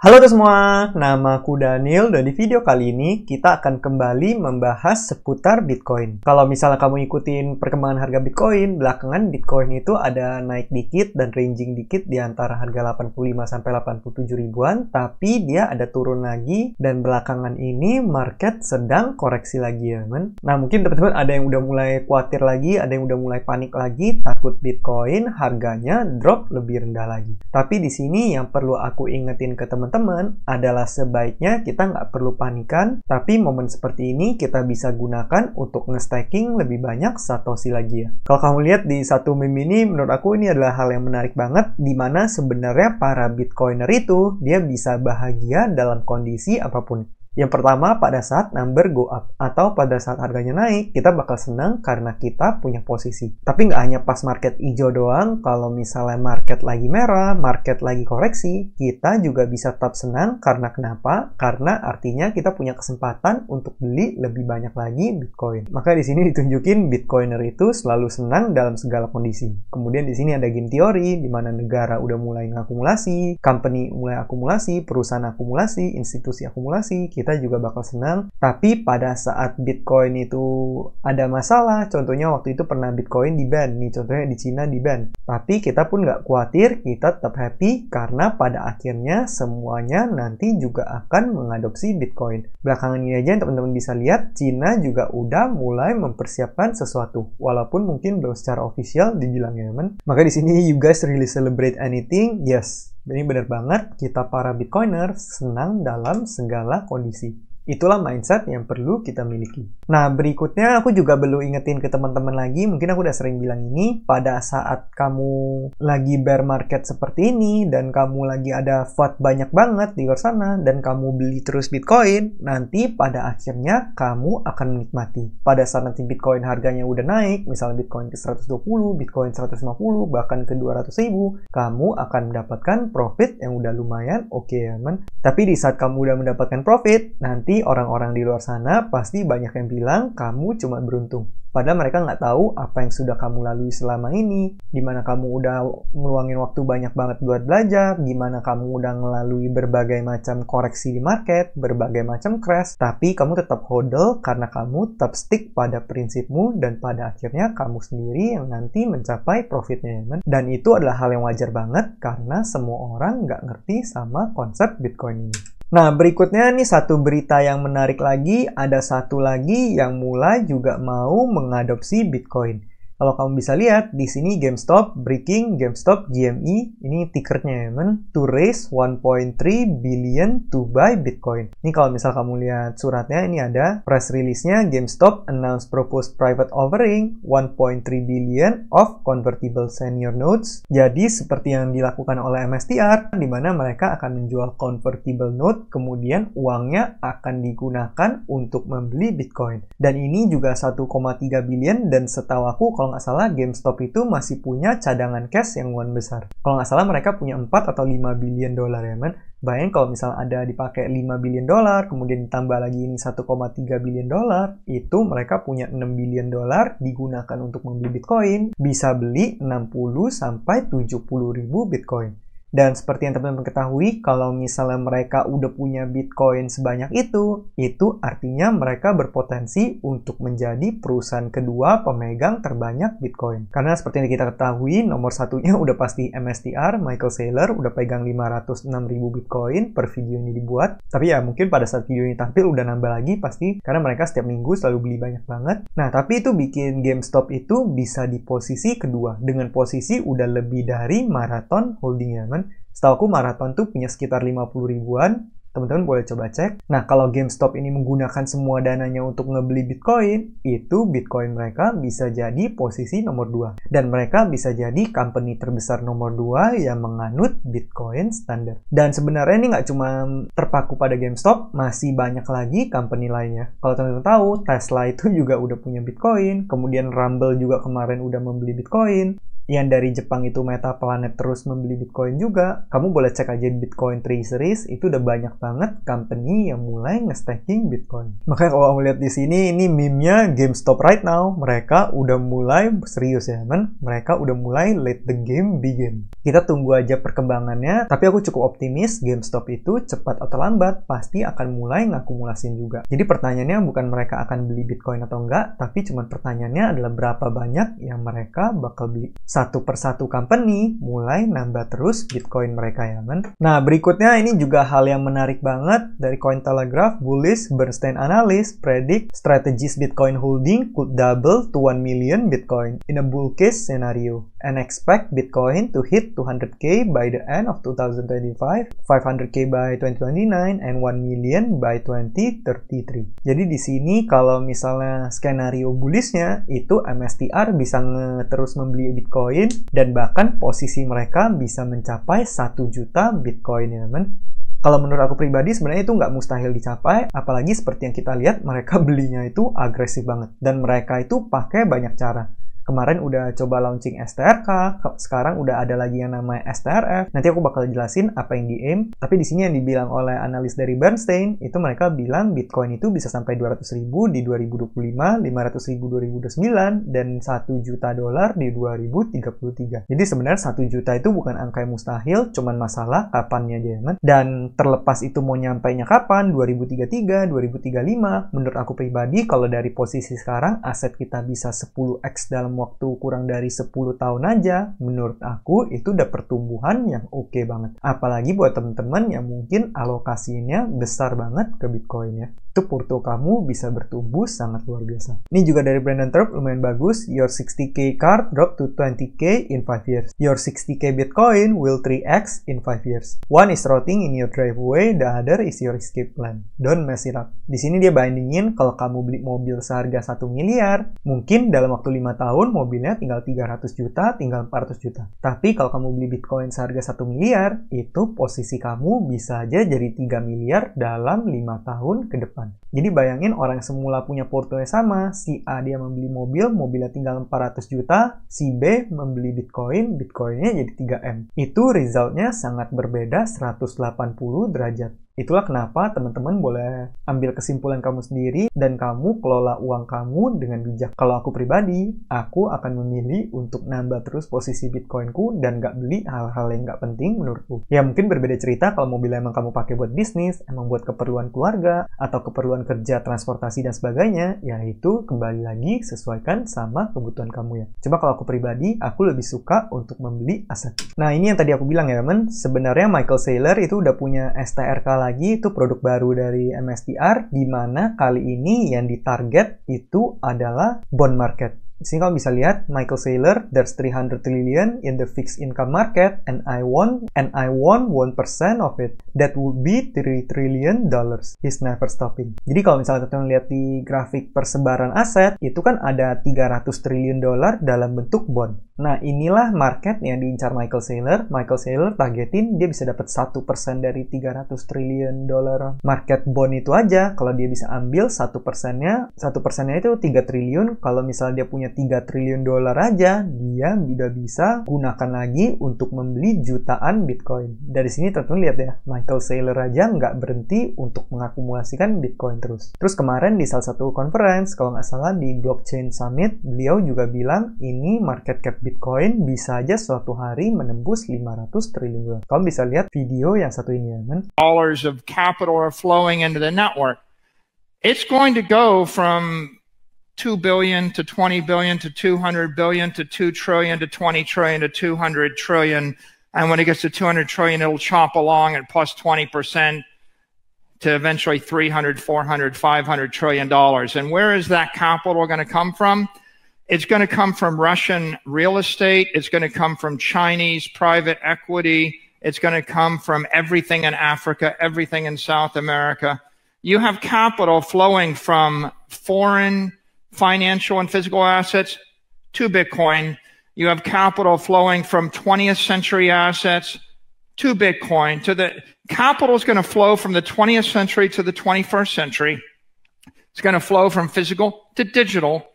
Halo semua, nama aku Daniel dan di video kali ini kita akan kembali membahas seputar Bitcoin. Kalau misalnya kamu ikutin perkembangan harga Bitcoin, belakangan Bitcoin itu ada naik dikit dan ranging dikit di antara harga 85 sampai 87 ribuan, tapi dia ada turun lagi dan belakangan ini market sedang koreksi lagi ya, men. Nah, mungkin teman-teman ada yang udah mulai khawatir lagi, ada yang udah mulai panik lagi, takut Bitcoin harganya drop lebih rendah lagi. Tapi di sini yang perlu aku ingetin ke teman-teman adalah sebaiknya kita nggak perlu panikan, tapi momen seperti ini kita bisa gunakan untuk nge-staking lebih banyak Satoshi lagi ya. Kalau kamu lihat di satu meme ini, menurut aku ini adalah hal yang menarik banget, di mana sebenarnya para Bitcoiner itu dia bisa bahagia dalam kondisi apapun. Yang pertama, pada saat number go up atau pada saat harganya naik, kita bakal senang karena kita punya posisi. Tapi nggak hanya pas market hijau doang, kalau misalnya market lagi merah, market lagi koreksi, kita juga bisa tetap senang karena kenapa? Karena artinya kita punya kesempatan untuk beli lebih banyak lagi Bitcoin. Maka di sini ditunjukin Bitcoiner itu selalu senang dalam segala kondisi. Kemudian di sini ada game teori, di mana negara udah mulai ngakumulasi, company mulai akumulasi, perusahaan akumulasi, institusi akumulasi, kita juga bakal senang. Tapi pada saat Bitcoin itu ada masalah, contohnya waktu itu pernah Bitcoin di-ban nih, contohnya di Cina di-ban. Tapi kita pun nggak khawatir, kita tetap happy karena pada akhirnya semuanya nanti juga akan mengadopsi Bitcoin. Belakangan ini aja teman-teman bisa lihat, Cina juga udah mulai mempersiapkan sesuatu, walaupun mungkin belum secara official dibilangnya, men. Maka di sini you guys really celebrate anything? Yes. Ini benar banget, kita para Bitcoiner senang dalam segala kondisi. Itulah mindset yang perlu kita miliki. Nah, berikutnya aku juga perlu ingetin ke teman-teman lagi, mungkin aku udah sering bilang ini, pada saat kamu lagi bear market seperti ini, dan kamu lagi ada FUD banyak banget di luar sana, dan kamu beli terus Bitcoin, nanti pada akhirnya kamu akan menikmati. Pada saat nanti Bitcoin harganya udah naik, misalnya Bitcoin ke 120, Bitcoin 150, bahkan ke 200 ribu, kamu akan mendapatkan profit yang udah lumayan oke ya, men. Tapi di saat kamu udah mendapatkan profit, nanti orang-orang di luar sana pasti banyak yang bilang kamu cuma beruntung. Padahal mereka nggak tahu apa yang sudah kamu lalui selama ini, gimana kamu udah ngeluangin waktu banyak banget buat belajar, gimana kamu udah ngelalui berbagai macam koreksi di market, berbagai macam crash, tapi kamu tetap hodl karena kamu tetap stick pada prinsipmu dan pada akhirnya kamu sendiri yang nanti mencapai profitnya. Dan itu adalah hal yang wajar banget karena semua orang nggak ngerti sama konsep Bitcoin ini. Nah, berikutnya nih satu berita yang menarik lagi, ada satu lagi yang mulai juga mau mengadopsi Bitcoin. Kalau kamu bisa lihat, di sini GameStop breaking GameStop GME, ini tickernya ya, men, to raise 1.3 billion to buy Bitcoin. Ini kalau misal kamu lihat suratnya, ini ada press release-nya, GameStop announce proposed private offering 1.3 billion of convertible senior notes. Jadi seperti yang dilakukan oleh MSTR, di mana mereka akan menjual convertible note, kemudian uangnya akan digunakan untuk membeli Bitcoin. Dan ini juga 1,3 billion, dan setahu aku kalau nggak salah GameStop itu masih punya cadangan cash yang lumayan besar. Kalau nggak salah mereka punya 4 atau 5 billion dolar ya, men. Bayangin kalau misalnya ada dipakai 5 billion dolar, kemudian ditambah lagi ini 1,3 billion dolar, itu mereka punya 6 billion dolar digunakan untuk membeli Bitcoin, bisa beli 60 sampai 70 ribu Bitcoin. Dan seperti yang teman-teman ketahui, kalau misalnya mereka udah punya Bitcoin sebanyak itu artinya mereka berpotensi untuk menjadi perusahaan kedua pemegang terbanyak Bitcoin. Karena seperti yang kita ketahui, nomor satunya udah pasti MSTR, Michael Saylor, udah pegang 506 ribu Bitcoin per video ini dibuat. Tapi ya mungkin pada saat video ini tampil udah nambah lagi pasti, karena mereka setiap minggu selalu beli banyak banget. Nah, tapi itu bikin GameStop itu bisa di posisi kedua, dengan posisi udah lebih dari Marathon holdingnya, man. Setahu aku Marathon tuh punya sekitar 50 ribuan, teman-teman boleh coba cek. Nah, kalau GameStop ini menggunakan semua dananya untuk ngebeli Bitcoin, itu Bitcoin mereka bisa jadi posisi nomor 2. Dan mereka bisa jadi company terbesar nomor 2 yang menganut Bitcoin standar. Dan sebenarnya ini nggak cuma terpaku pada GameStop, masih banyak lagi company lainnya. Kalau teman-teman tahu, Tesla itu juga udah punya Bitcoin, kemudian Rumble juga kemarin udah membeli Bitcoin. Yang dari Jepang itu Meta Planet terus membeli Bitcoin juga. Kamu boleh cek aja Bitcoin Treasuries, itu udah banyak banget company yang mulai nge-staking Bitcoin. Makanya kalau kamu lihat di sini, ini meme-nya GameStop right now. Mereka udah mulai serius ya, men. Mereka udah mulai let the game begin. Kita tunggu aja perkembangannya, tapi aku cukup optimis GameStop itu cepat atau lambat pasti akan mulai ngakumulasin juga. Jadi pertanyaannya bukan mereka akan beli Bitcoin atau enggak, tapi cuma pertanyaannya adalah berapa banyak yang mereka bakal beli. Satu persatu company mulai nambah terus Bitcoin mereka ya kan. Nah berikutnya ini juga hal yang menarik banget dari Cointelegraph. Bullish Bernstein Analyst predict strategies Bitcoin holding could double to 1 million Bitcoin in a bull case scenario and expect Bitcoin to hit 200k by the end of 2025, 500k by 2029, and 1 million by 2033. Jadi di sini kalau misalnya skenario bullishnya itu MSTR bisa terus membeli Bitcoin dan bahkan posisi mereka bisa mencapai 1 juta Bitcoin ya teman. Kalau menurut aku pribadi sebenarnya itu nggak mustahil dicapai, apalagi seperti yang kita lihat mereka belinya itu agresif banget dan mereka itu pakai banyak cara. Kemarin udah coba launching STRK, sekarang udah ada lagi yang namanya STRF. Nanti aku bakal jelasin apa yang di AIM. Tapi di sini yang dibilang oleh analis dari Bernstein, itu mereka bilang Bitcoin itu bisa sampai 200.000 di 2025, 500.000 2029, dan 1 juta dolar di 2033. Jadi sebenarnya 1 juta itu bukan angka yang mustahil, cuman masalah kapannya aja kan. Dan terlepas itu mau nyampainya kapan, 2033, 2035, menurut aku pribadi kalau dari posisi sekarang aset kita bisa 10x dalam waktu kurang dari 10 tahun aja, menurut aku itu udah pertumbuhan yang oke banget. Apalagi buat temen-temen yang mungkin alokasinya besar banget ke Bitcoin ya. Itu porto kamu bisa bertumbuh sangat luar biasa. Ini juga dari Brandon Thorpe lumayan bagus. Your 60k card drop to 20k in 5 years. Your 60k Bitcoin will 3x in 5 years. One is rotting in your driveway, the other is your escape plan. Don't mess it up. Di sini dia bandingin kalau kamu beli mobil seharga 1 miliar, mungkin dalam waktu 5 tahun mobilnya tinggal 300 juta, tinggal 400 juta. Tapi kalau kamu beli Bitcoin seharga 1 miliar, itu posisi kamu bisa aja jadi 3 miliar dalam 5 tahun ke depan. Jadi bayangin orang semula punya portofolio sama, si A dia membeli mobil, mobilnya tinggal 400 juta, si B membeli Bitcoin, Bitcoinnya jadi 3M. Itu resultnya sangat berbeda 180 derajat. Itulah kenapa teman-teman boleh ambil kesimpulan kamu sendiri dan kamu kelola uang kamu dengan bijak. Kalau aku pribadi, aku akan memilih untuk nambah terus posisi Bitcoinku dan nggak beli hal-hal yang nggak penting menurutku. Ya mungkin berbeda cerita kalau mobilnya emang kamu pakai buat bisnis, emang buat keperluan keluarga, atau keperluan kerja, transportasi, dan sebagainya, ya itu kembali lagi sesuaikan sama kebutuhan kamu ya. Coba kalau aku pribadi, aku lebih suka untuk membeli aset. Nah ini yang tadi aku bilang ya teman, sebenarnya Michael Saylor itu udah punya STRK lagi, itu produk baru dari MSTR, di mana kali ini yang ditarget itu adalah bond market. Di sini kamu bisa lihat Michael Saylor, there's 300 trillion in the fixed income market and I want 1% of it. That would be $3 trillion. He's never stopping. Jadi kalau misalnya teman-teman lihat di grafik persebaran aset, itu kan ada 300 triliun dolar dalam bentuk bond. Nah, inilah market yang diincar Michael Saylor. Michael Saylor targetin dia bisa dapat 1% dari 300 triliun dolar market bond itu aja. Kalau dia bisa ambil 1%-nya itu 3 triliun. Kalau misalnya dia punya 3 triliun dolar aja, dia udah bisa gunakan lagi untuk membeli jutaan Bitcoin. Dari sini teman-teman lihat ya, Michael Saylor aja nggak berhenti untuk mengakumulasikan Bitcoin terus. Terus kemarin di salah satu conference, kalau nggak salah di Blockchain Summit, beliau juga bilang ini market cap Bitcoin bisa aja suatu hari menembus 500 triliun dolar. Kamu bisa lihat video yang satu ini ya, men. Dollars of capital are flowing into the network. It's going to go from 2 billion to 20 billion to 200 billion to 2 trillion to 20 trillion to 200 trillion. And when it gets to 200 trillion, it'll chop along at plus 20% to eventually 300, 400, 500 trillion dollars. And where is that capital going to come from? It's going to come from Russian real estate. It's going to come from Chinese private equity. It's going to come from everything in Africa, everything in South America. You have capital flowing from foreign financial and physical assets to Bitcoin. You have capital flowing from 20th century assets to Bitcoin. Capital is going to flow from the 20th century to the 21st century. It's going to flow from physical to digital.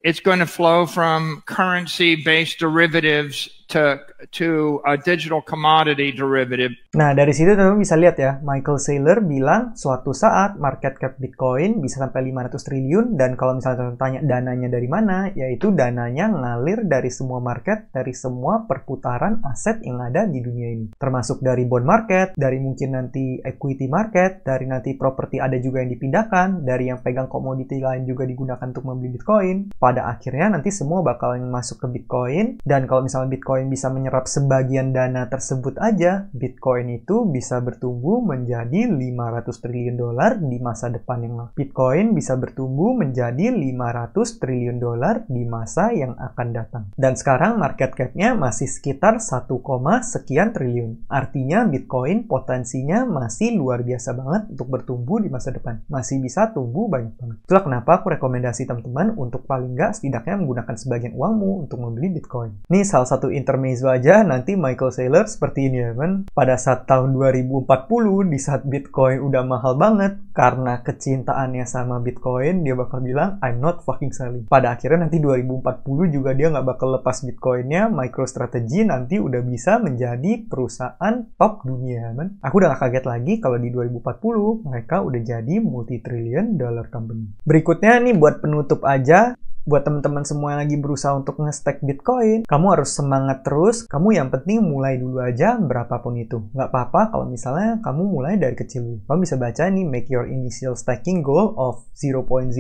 It's going to flow from currency-based derivatives to a digital commodity derivative. Nah, dari situ teman-teman bisa lihat ya, Michael Saylor bilang suatu saat market cap Bitcoin bisa sampai 500 triliun, dan kalau misalnya teman-teman tanya dananya dari mana, yaitu dananya ngalir dari semua market, dari semua perputaran aset yang ada di dunia ini. Termasuk dari bond market, dari mungkin nanti equity market, dari nanti properti ada juga yang dipindahkan, dari yang pegang komoditi lain juga digunakan untuk membeli Bitcoin. Pada akhirnya nanti semua bakal masuk ke Bitcoin, dan kalau misalnya Bitcoin bisa menyerap sebagian dana tersebut aja, Bitcoin itu bisa bertumbuh menjadi 500 triliun dolar di masa depan yang lalu. Bitcoin bisa bertumbuh menjadi 500 triliun dolar di masa yang akan datang. Dan sekarang market cap-nya masih sekitar 1, sekian triliun. Artinya Bitcoin potensinya masih luar biasa banget untuk bertumbuh di masa depan. Masih bisa tumbuh banyak banget. Itulah kenapa aku rekomendasi teman-teman untuk paling nggak setidaknya menggunakan sebagian uangmu untuk membeli Bitcoin. Ini salah satu intermezzo aja, nanti Michael Saylor seperti ini ya kan. Pada saat tahun 2040, di saat Bitcoin udah mahal banget, karena kecintaannya sama Bitcoin, dia bakal bilang, I'm not fucking selling. Pada akhirnya nanti 2040 juga dia nggak bakal lepas Bitcoinnya, MicroStrategy nanti udah bisa menjadi perusahaan top dunia kan. Aku udah gak kaget lagi kalau di 2040 mereka udah jadi multi-trillion dollar company. Berikutnya nih buat penutup aja, buat teman-teman semua yang lagi berusaha untuk nge-stack Bitcoin, kamu harus semangat terus. Kamu yang penting mulai dulu aja berapapun itu. Nggak apa-apa kalau misalnya kamu mulai dari kecil. Kamu bisa baca nih, make your initial stacking goal of 0.001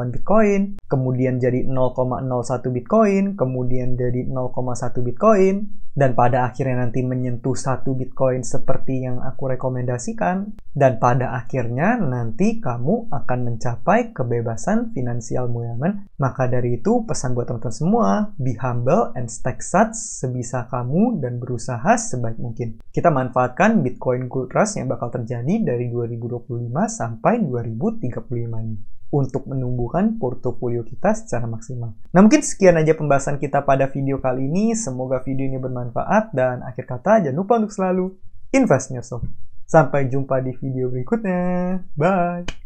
Bitcoin, kemudian jadi 0,01 Bitcoin, kemudian jadi 0,1 Bitcoin, dan pada akhirnya nanti menyentuh 1 Bitcoin seperti yang aku rekomendasikan. Dan pada akhirnya nanti kamu akan mencapai kebebasan finansialmu ya man. Maka dari itu pesan buat teman-teman semua, be humble and stack sats sebisa kamu dan berusaha sebaik mungkin. Kita manfaatkan Bitcoin Gold Rush yang bakal terjadi dari 2025 sampai 2035 ini untuk menumbuhkan portofolio kita secara maksimal. Nah, mungkin sekian aja pembahasan kita pada video kali ini. Semoga video ini bermanfaat, dan akhir kata jangan lupa untuk selalu invest in yourself. Sampai jumpa di video berikutnya. Bye!